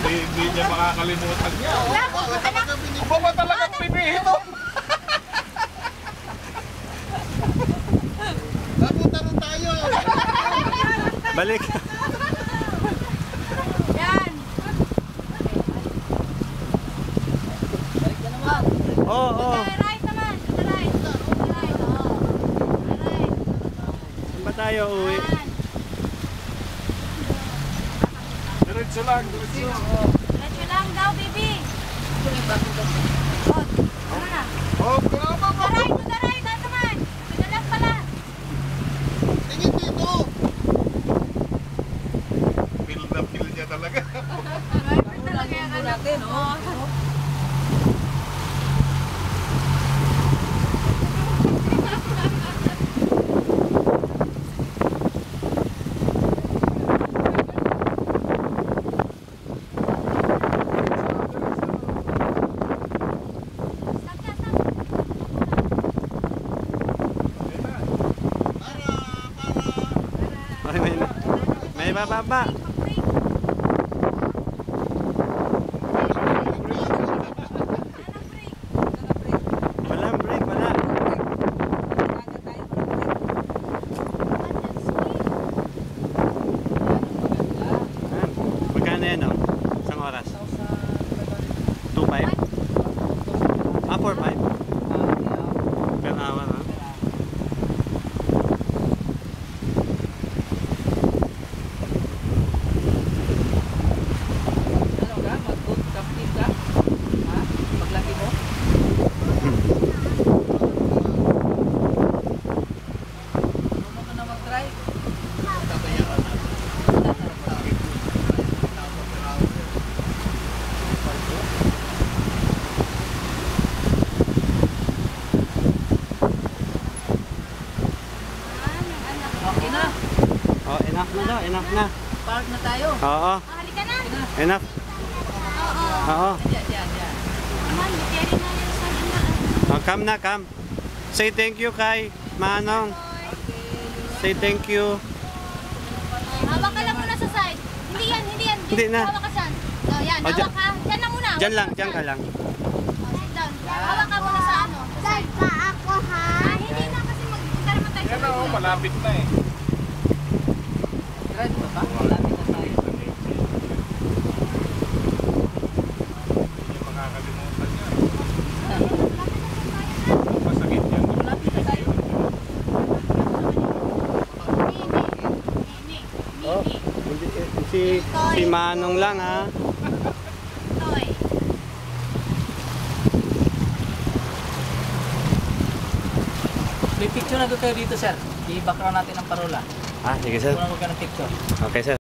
Hindi niya makakalimutan niya. Aba ba talagang pinihito? Labutan tayo! Balik! Yan! Balik ka naman! Oo, oo. Right naman! Right! Right! Right! Saan ba tayo uwi? Diretso lang, diretso. Diretso lang daw, baby! Oh, ano na? Oh, graba ba? To the right naman! To the left pala! Tingin dito! Feel na feel niya talaga. Driver talaga yung anak ko. May bababa. Walang break, wala. Magkano yan, oh? Isang oras? 2.5? Ah, 4.5? Per hour, ha? Okay na! Oh, enough na daw, enough na. Park na tayo! Oo, Halika na! enough. Oo. Oo. Yan. Aman, carry na yung sa inaan. Oh, come na, come. Say thank you kay Manong. Say thank you. Hawak ka lang muna sa side. Hindi yan. Hindi na. Hawak ka saan. Oh, yan, Oh, hawak ka. Diyan na muna. Diyan lang, diyan ka lang. Oh, sit down. Hawak ka muna sa ano. Side pa ako, ha? Hindi na kasi magpunta naman tayo sa Yan o, malapit na eh. Right ba ba? Malapit na tayo. Hindi niya makakalimutan niya. Masakit yan. Malapit na tayo. Oh, si Manong lang, ha. Toy. May picture na doon tayo dito, sir. I-background natin ang parola. Ah, sige sir. Kung ano ka ng picture. Okay sir.